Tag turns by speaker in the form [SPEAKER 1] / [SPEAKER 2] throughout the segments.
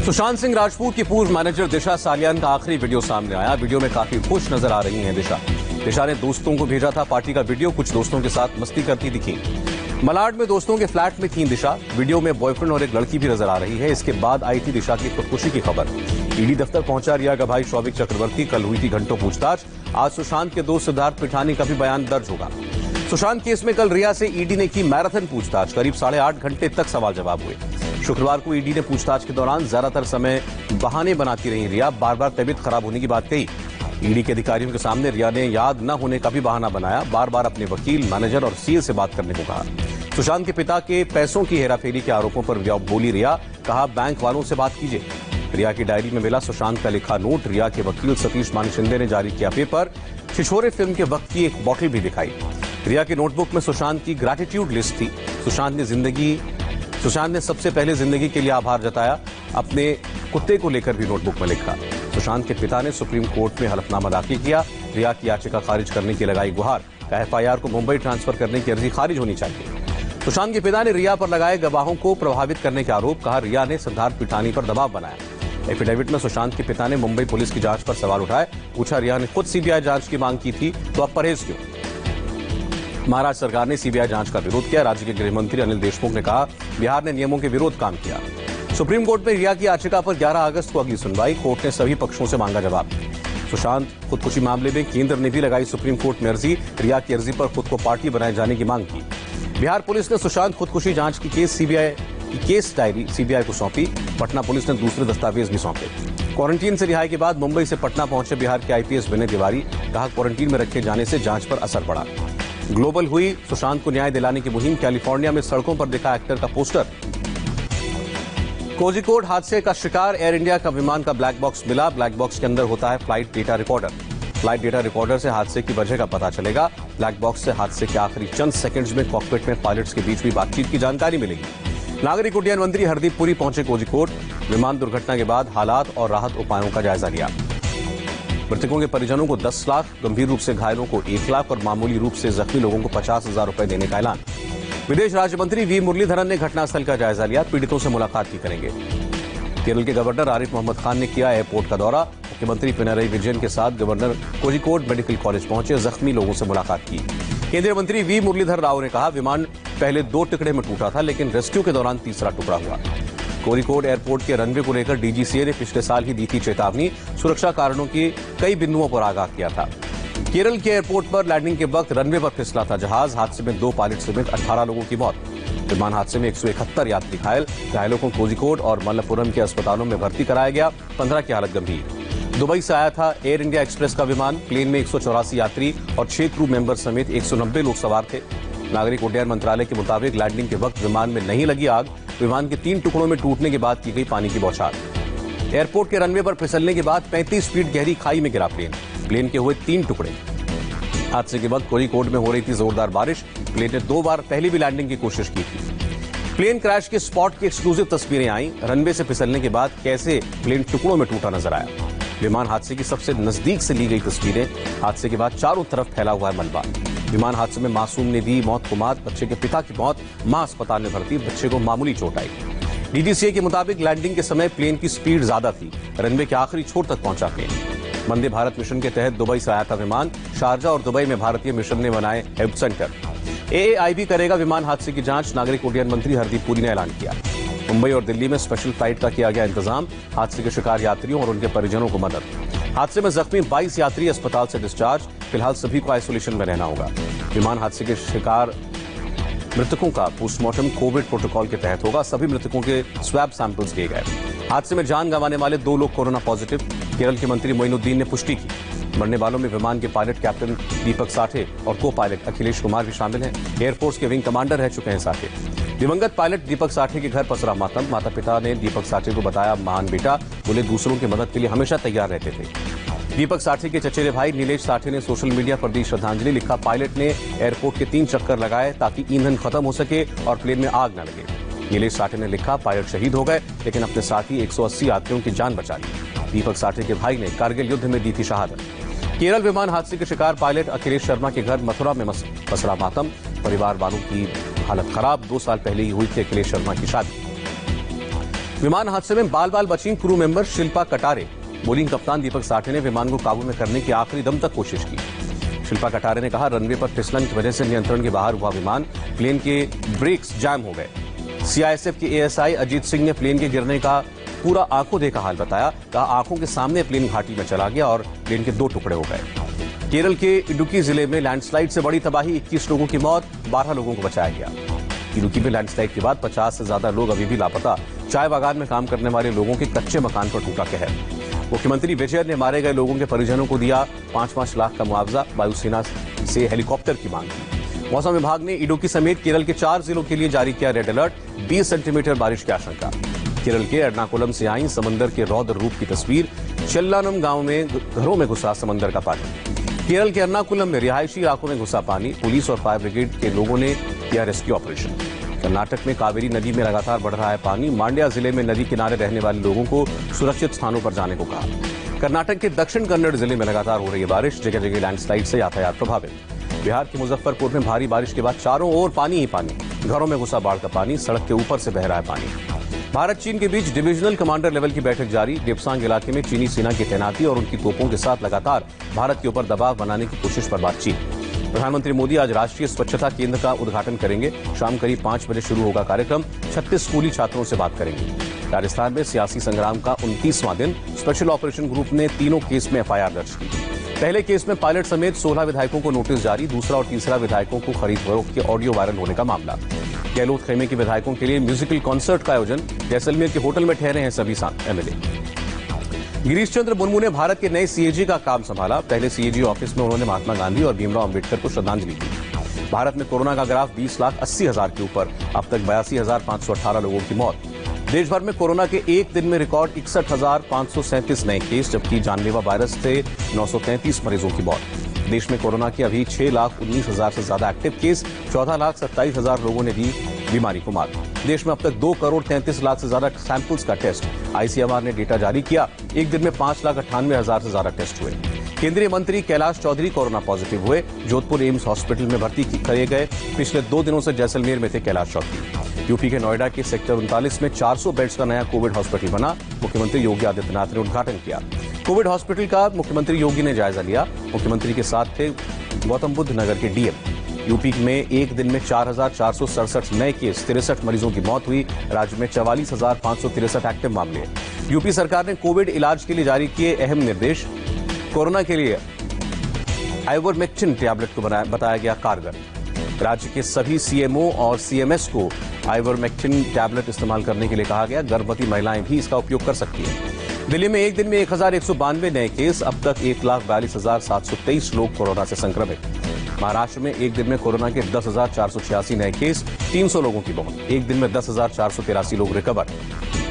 [SPEAKER 1] सुशांत सिंह राजपूत की पूर्व मैनेजर दिशा सालियान का आखिरी वीडियो सामने आया। वीडियो में काफी खुश नजर आ रही हैं दिशा ने दोस्तों को भेजा था पार्टी का वीडियो। कुछ दोस्तों के साथ मस्ती करती दिखी। मलाड में दोस्तों के फ्लैट में थी दिशा। वीडियो में बॉयफ्रेंड और एक लड़की भी नजर आ रही है। इसके बाद आई थी दिशा की खुदकुशी की खबर। ईडी दफ्तर पहुंचा रिया का भाई शौविक चक्रवर्ती। कल हुई थी घंटों पूछताछ। आज सुशांत के दोस्त सिद्धार्थ पिठानी का भी बयान दर्ज होगा। सुशांत केस में कल रिया से ईडी ने की मैराथन पूछताछ। करीब 8.5 घंटे तक सवाल जवाब हुए। शुक्रवार को ईडी ने पूछताछ के दौरान ज्यादातर समय बहाने बनाती रही रिया। बार बार तबीयत खराब होने की बात कही। ईडी के अधिकारियों के सामने रिया ने याद न होने का भी बहाना बनाया। बार बार अपने वकील, मैनेजर और सीए से बात करने को कहा। सुशांत के पिता के पैसों की हेराफेरी के आरोपों पर बोली रिया। कहा, बैंक वालों से बात कीजिए। रिया की डायरी में मिला सुशांत का लिखा नोट। रिया के वकील सतीश मानी शिंदे ने जारी किया पेपर। छिछोरे फिल्म के वक्त की एक बॉटल भी दिखाई। रिया की नोटबुक में सुशांत की ग्रैटिट्यूड लिस्ट थी। सुशांत ने सबसे पहले जिंदगी के लिए आभार जताया। अपने कुत्ते को लेकर भी नोटबुक में लिखा। सुशांत के पिता ने सुप्रीम कोर्ट में हलफनामा दाखिल किया। रिया की याचिका खारिज करने की लगाई गुहार। एफआईआर को मुंबई ट्रांसफर करने की अर्जी खारिज होनी चाहिए। सुशांत के पिता ने रिया पर लगाए गवाहों को प्रभावित करने के आरोप। कहा, रिया ने सिद्धार्थ पिठानी पर दबाव बनाया। एफिडेविट में सुशांत के पिता ने मुंबई पुलिस की जांच पर सवाल उठाए। पूछा, रिया ने खुद सीबीआई जांच की मांग की थी तो अब परहेज क्यों? महाराष्ट्र सरकार ने सीबीआई जांच का विरोध किया। राज्य के गृह मंत्री अनिल देशमुख ने कहा, बिहार ने नियमों के विरोध काम किया। सुप्रीम कोर्ट में रिया की याचिका पर 11 अगस्त को अगली सुनवाई। कोर्ट ने सभी पक्षों से मांगा जवाब। सुशांत खुदकुशी मामले में केंद्र ने भी लगाई सुप्रीम कोर्ट में अर्जी। रिया की अर्जी पर खुद को पार्टी बनाए जाने की मांग की। बिहार पुलिस ने सुशांत खुदकुशी जांच की केस डायरी सीबीआई को सौंपी। पटना पुलिस ने दूसरे दस्तावेज भी सौंपे। क्वारंटीन से रिहाई के बाद मुंबई से पटना पहुंचे बिहार के आईपीएस विनय तिवारी। कहा, क्वारंटीन में रखे जाने से जांच पर असर पड़ा। ग्लोबल हुई सुशांत को न्याय दिलाने की मुहिम। कैलिफोर्निया में सड़कों पर दिखा एक्टर का पोस्टर। कोझिकोड हादसे का शिकार एयर इंडिया का विमान का ब्लैक बॉक्स मिला। ब्लैक बॉक्स के अंदर होता है flight data recorder. Flight data recorder से हादसे की वजह का पता चलेगा। ब्लैक बॉक्स से हादसे के आखिरी चंद सेकंड्स में कॉकपिट में पायलट्स के बीच हुई बातचीत की जानकारी मिलेगी। नागरिक उड्डयन मंत्री हरदीप पुरी पहुंचे कोझिकोड। विमान दुर्घटना के बाद हालात और राहत उपायों का जायजा लिया। मृतकों के परिजनों को 10 लाख, गंभीर रूप से घायलों को 1 लाख और मामूली रूप से जख्मी लोगों को 50,000 रुपए देने का ऐलान। विदेश राज्य मंत्री वी मुरलीधरन ने घटनास्थल का जायजा लिया। पीड़ितों से मुलाकात भी करेंगे। केरल के गवर्नर आरिफ मोहम्मद खान ने किया एयरपोर्ट का दौरा। मुख्यमंत्री पिनरई विजयन के साथ गवर्नर कोझिकोड मेडिकल कॉलेज पहुंचे। जख्मी लोगों से मुलाकात की। केंद्रीय मंत्री वी मुरलीधर राव ने कहा, विमान पहले 2 टुकड़े में टूटा था, लेकिन रेस्क्यू के दौरान तीसरा टुकड़ा हुआ। कोझिकोड एयरपोर्ट के रनवे को लेकर डीजीसीए ने पिछले साल ही दी थी चेतावनी। सुरक्षा कारणों की कई बिंदुओं पर आगाह किया था। केरल के एयरपोर्ट पर लैंडिंग के वक्त रनवे पर फिसला था जहाज। हादसे में 2 पायलट समेत 18 लोगों की मौत। विमान हादसे में 171 यात्री घायल। घायलों को कोझिकोड और मल्लपुरम के अस्पतालों में भर्ती कराया गया। 15 की हालत गंभीर। दुबई से आया था एयर इंडिया एक्सप्रेस का विमान। प्लेन में 184 यात्री और 6 क्रू मेंबर समेत 190 लोग सवार थे। नागरिक उड्डयन मंत्रालय के मुताबिक लैंडिंग के वक्त विमान में नहीं लगी आग। विमान के 3 टुकड़ों में टूटने के बाद की गई पानी की बौछार। एयरपोर्ट के रनवे पर फिसलने के बाद 35 फीट गहरी खाई में गिरा प्लेन के हुए 3 टुकड़े। हादसे के वक्त कोझिकोड में हो रही थी जोरदार बारिश। प्लेन ने 2 बार पहले भी लैंडिंग की कोशिश की थी। प्लेन क्रैश के स्पॉट की एक्सक्लूसिव तस्वीरें आई। रनवे से फिसलने के बाद कैसे प्लेन टुकड़ों में टूटा नजर आया। विमान हादसे की सबसे नजदीक से ली गई तस्वीरें। हादसे के बाद चारों तरफ फैला हुआ है मलबा। विमान हादसे में मासूम ने दी मौत को मात। बच्चे के पिता की मौत, मां अस्पताल में भर्ती। बच्चे को मामूली चोट आई। डीजीसीए के मुताबिक लैंडिंग के समय प्लेन की स्पीड ज्यादा थी। रनवे के आखिरी छोर तक पहुंचा प्लेन। वंदे भारत मिशन के तहत दुबई से आया था विमान। शारजा और दुबई में भारतीय मिशन ने बनाए हेल्प सेंटर। एएआईबी करेगा विमान हादसे की जांच। नागरिक उड्डयन मंत्री हरदीप पुरी ने ऐलान किया। मुंबई और दिल्ली में स्पेशल फ्लाइट का किया गया इंतजाम। हादसे के शिकार यात्रियों और उनके परिजनों को मदद। हादसे में जख्मी 22 यात्री अस्पताल से डिस्चार्ज। फिलहाल सभी को आइसोलेशन में रहना होगा। विमान हादसे के शिकार मृतकों का पोस्टमार्टम कोविड प्रोटोकॉल के तहत होगा। सभी मृतकों के स्वैब सैंपल्स लिए गए। हादसे में जान गंवाने वाले 2 लोग कोरोना पॉजिटिव। केरल के मंत्री मोइनुद्दीन ने पुष्टि की। मरने वालों में विमान के पायलट कैप्टन दीपक साठे और को पायलट अखिलेश कुमार भी शामिल हैं। एयरफोर्स के विंग कमांडर रह चुके हैं साठे। दिवंगत पायलट दीपक साठे के घर पसरा मातम। माता पिता ने दीपक साठे को बताया महान बेटा। बोले दूसरों की मदद के लिए हमेशा तैयार रहते थे। दीपक साठे के चचेरे भाई नीलेश साठे ने सोशल मीडिया पर दी श्रद्धांजलि। लिखा, पायलट ने एयरपोर्ट के 3 चक्कर लगाए ताकि ईंधन खत्म हो सके और प्लेन में आग न लगे। नीलेश साठे ने लिखा, पायलट शहीद हो गए लेकिन अपने साथ ही 180 यात्रियों की जान बचा ली। दीपक साठे के भाई ने कारगिल युद्ध में दी थी शहादत। केरल विमान हादसे के शिकार पायलट अखिलेश शर्मा के घर मथुरा में पसरा मातम। परिवार वालों की हालत खराब। 2 साल पहले ही हुई थी अखिलेश शर्मा की शादी। विमान हादसे में बाल बाल बची crew member Shilpa Katare. Bowling कप्तान दीपक साठे ने विमान को काबू में करने की आखिरी दम तक कोशिश की। शिल्पा कटारे ने कहा, रनवे पर फिसलन की वजह से नियंत्रण के बाहर हुआ विमान, प्लेन के ब्रेक्स जैम हो गए। सीआईएसएफ के एएसआई अजीत सिंह ने प्लेन के गिरने का पूरा आंखों देखा हाल बताया। कहा, आंखों के सामने प्लेन घाटी में चला गया और प्लेन के 2 टुकड़े हो गए। केरल के इडुक्की जिले में लैंडस्लाइड से बड़ी तबाही, 21 लोगों की मौत, 12 लोगों को बचाया गया। इडुक्की में लैंडस्लाइड के बाद 50 से ज्यादा लोग अभी भी लापता। चाय बागान में काम करने वाले लोगों के कच्चे मकान पर टूटा कहर। मुख्यमंत्री विजय ने मारे गए लोगों के परिजनों को दिया 5-5 लाख का मुआवजा। वायुसेना से हेलीकॉप्टर की मांग की। मौसम विभाग ने इडुक्की समेत केरल के 4 जिलों के लिए जारी किया रेड अलर्ट। 20 सेंटीमीटर बारिश की आशंका। केरल के एर्नाकुलम से आई समंदर के रौद्र रूप की तस्वीर। चेल्लानम गांव में घरों में घुसा समंदर का पानी। केरल के एर्नाकुलम में रिहायशी इलाकों में घुसा पानी। पुलिस और फायर ब्रिगेड के लोगों ने किया रेस्क्यू ऑपरेशन। कर्नाटक में कावेरी नदी में लगातार बढ़ रहा है पानी। मांड्या जिले में नदी किनारे रहने वाले लोगों को सुरक्षित स्थानों पर जाने को कहा। कर्नाटक के दक्षिण कन्नड़ जिले में लगातार हो रही है बारिश। जगह जगह लैंडस्लाइड से यातायात प्रभावित। बिहार के मुजफ्फरपुर में भारी बारिश के बाद चारों ओर पानी ही पानी। घरों में घुसा बाढ़ का पानी, सड़क के ऊपर से बह रहा है पानी। भारत चीन के बीच डिविजनल कमांडर लेवल की बैठक जारी। डेप्सांग इलाके में चीनी सेना की तैनाती और उनकी तोपों के साथ लगातार भारत के ऊपर दबाव बनाने की कोशिश पर बातचीत। प्रधानमंत्री मोदी आज राष्ट्रीय स्वच्छता केंद्र का उद्घाटन करेंगे। शाम करीब 5 बजे शुरू होगा कार्यक्रम। 36 स्कूली छात्रों से बात करेंगे। राजस्थान में सियासी संग्राम का 29वां दिन। स्पेशल ऑपरेशन ग्रुप ने तीनों केस में एफआईआर दर्ज की। पहले केस में पायलट समेत 16 विधायकों को नोटिस जारी। दूसरा और तीसरा विधायकों को खरीद फरोख्त के ऑडियो वायरल होने का मामला। गहलोत खेमे के विधायकों के लिए म्यूजिकल कॉन्सर्ट का आयोजन। जैसलमेर के होटल में ठहरे हैं सभी एमएलए। गिरीश चंद्र मुर्मू ने भारत के नए सीएजी का काम संभाला। पहले सीएजी ऑफिस में उन्होंने महात्मा गांधी और भीमराव अंबेडकर को श्रद्धांजलि दी। भारत में कोरोना का ग्राफ 20,80,000 के ऊपर। अब तक 82,518 लोगों की मौत। देश भर में कोरोना के एक दिन में रिकॉर्ड 61,537 नए केस, जबकि जानलेवा वायरस से 933 मरीजों की मौत। देश में कोरोना के अभी 6,19,000 से ज्यादा एक्टिव केस। 14,27,000 लोगों ने दी बीमारी को मात। देश में अब तक 2,33,00,000 से ज्यादा सैंपल्स का टेस्ट। आईसीएमआर ने डेटा जारी किया। एक दिन में 5,98,000 से ज्यादा टेस्ट हुए। केंद्रीय मंत्री कैलाश चौधरी कोरोना पॉजिटिव हुए। जोधपुर एम्स हॉस्पिटल में भर्ती किए गए। पिछले 2 दिनों से जैसलमेर में थे कैलाश चौधरी। यूपी के नोएडा के सेक्टर 39 में 400 बेड्स का नया कोविड हॉस्पिटल बना। मुख्यमंत्री योगी आदित्यनाथ ने उद्घाटन किया। कोविड हॉस्पिटल का मुख्यमंत्री योगी ने जायजा लिया। मुख्यमंत्री के साथ थे गौतम बुद्ध नगर के डीएम। यूपी में एक दिन में 4,467 नए केस, 63 मरीजों की मौत हुई। राज्य में 44,563 एक्टिव मामले। यूपी सरकार ने कोविड इलाज के लिए जारी किए अहम निर्देश। कोरोना के लिए आइवरमेक्टिन टैबलेट को बताया गया कारगर। राज्य के सभी सीएमओ और सीएमएस को आइवरमेक्टिन टैबलेट इस्तेमाल करने के लिए कहा गया। गर्भवती महिलाएं भी इसका उपयोग कर सकती हैं। दिल्ली में एक दिन में 1,192 नए केस। अब तक 1,42,723 लोग कोरोना से संक्रमित। महाराष्ट्र में एक दिन में कोरोना के 10,486 नए केस। 300 लोगों की मौत। एक दिन में 10,483 लोग रिकवर।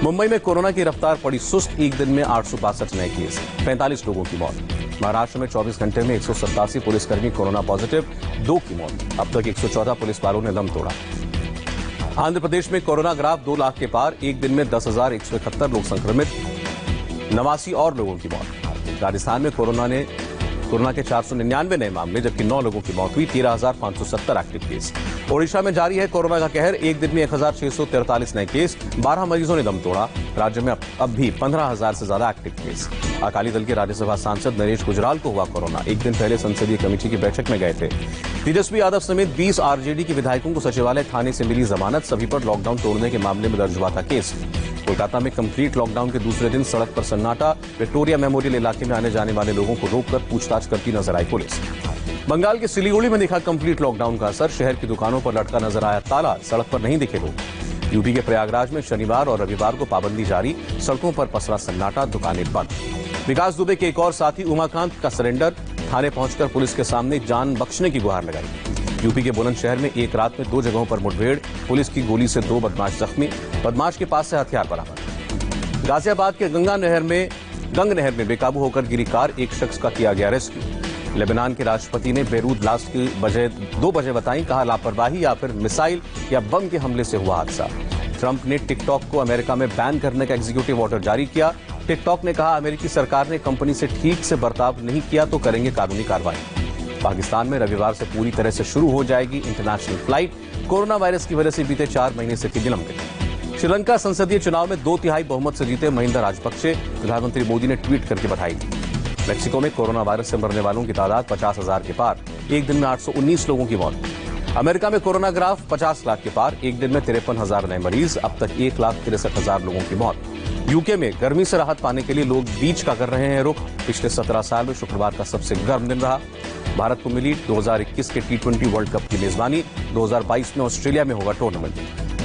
[SPEAKER 1] मुंबई में कोरोना की रफ्तार पड़ी सुस्त। एक दिन में 862 नए केस, 45 लोगों की मौत। महाराष्ट्र में 24 घंटे में 187 पुलिसकर्मी कोरोना पॉजिटिव, 2 की मौत। अब तक 114 पुलिस वालों ने दम तोड़ा। आंध्र प्रदेश में कोरोना ग्राफ 2 लाख के पार। एक दिन में 10,171 लोग संक्रमित, 89 और लोगों की मौत। राजस्थान में कोरोना के 499 नए मामले, जबकि 9 लोगों की मौत हुई। 13,570 एक्टिव केस। ओडिशा में जारी है कोरोना का कहर। एक दिन में 1,643 नए केस, 12 मरीजों ने दम तोड़ा। राज्य में अब भी 15,000 से ज्यादा एक्टिव केस। अकाली दल के राज्यसभा सांसद नरेश गुजराल को हुआ कोरोना। एक दिन पहले संसदीय कमेटी की बैठक में गए थे। तेजस्वी यादव समेत 20 आरजेडी के विधायकों को सचिवालय थाने से मिली जमानत। सभी पर लॉकडाउन तोड़ने के मामले में दर्ज हुआ था केस। कोलकाता में कंप्लीट लॉकडाउन के दूसरे दिन सड़क पर सन्नाटा। विक्टोरिया मेमोरियल इलाके में आने जाने वाले लोगों को रोककर पूछताछ करती नजर आई पुलिस। बंगाल के सिलीगुड़ी में दिखा कंप्लीट लॉकडाउन का असर। शहर की दुकानों पर लटका नजर आया ताला। सड़क पर नहीं दिखे लोग। यूपी के प्रयागराज में शनिवार और रविवार को पाबंदी जारी। सड़कों पर पसरा सन्नाटा, दुकानें बंद। विकास दुबे के एक और साथी उमाकांत का सरेंडर। थाने पहुंचकर पुलिस के सामने जान बख्शने की गुहार लगाई। यूपी के बुलंदशहर में एक रात में 2 जगहों पर मुठभेड़। पुलिस की गोली से 2 बदमाश जख्मी। बदमाश के पास से हथियार बरामद। गाजियाबाद के गंग नहर में बेकाबू होकर गिरी कार। एक शख्स का किया गया रेस्क्यू। लेबनान के राष्ट्रपति ने बेरूत ब्लास्ट की 2 वजह बताई। कहा लापरवाही या फिर मिसाइल या बम के हमले से हुआ हादसा। ट्रंप ने टिकटॉक को अमेरिका में बैन करने का एग्जीक्यूटिव ऑर्डर जारी किया। टिकटॉक ने कहा अमेरिकी सरकार ने कंपनी से ठीक से बर्ताव नहीं किया तो करेंगे कानूनी कार्रवाई। पाकिस्तान में रविवार से पूरी तरह से शुरू हो जाएगी इंटरनेशनल फ्लाइट। कोरोना वायरस की वजह से बीते 4 महीने से थी निलंबित। श्रीलंका संसदीय चुनाव में 2/3 बहुमत से जीते महिंदा राजपक्षे, प्रधानमंत्री मोदी ने ट्वीट करके बधाई दी। मेक्सिको में कोरोना वायरस से मरने वालों की तादाद 50,000 के पार, एक दिन में 819 लोगों की मौत। अमेरिका में कोरोना ग्राफ 50 लाख के पार, एक दिन में 53,000 नए मरीज, अब तक 1,63,000 लोगों की मौत। यूके में गर्मी से राहत पाने के लिए लोग बीच का कर रहे हैं रुख। पिछले 17 साल में शुक्रवार का सबसे गर्म दिन रहा। भारत को मिली 2021 के T20 वर्ल्ड कप की मेजबानी। 2022 में ऑस्ट्रेलिया में होगा टूर्नामेंट।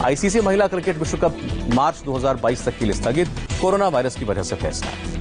[SPEAKER 1] आईसीसी महिला क्रिकेट विश्व कप मार्च 2022 तक के लिए स्थगित, कोरोना वायरस की वजह से फैसला।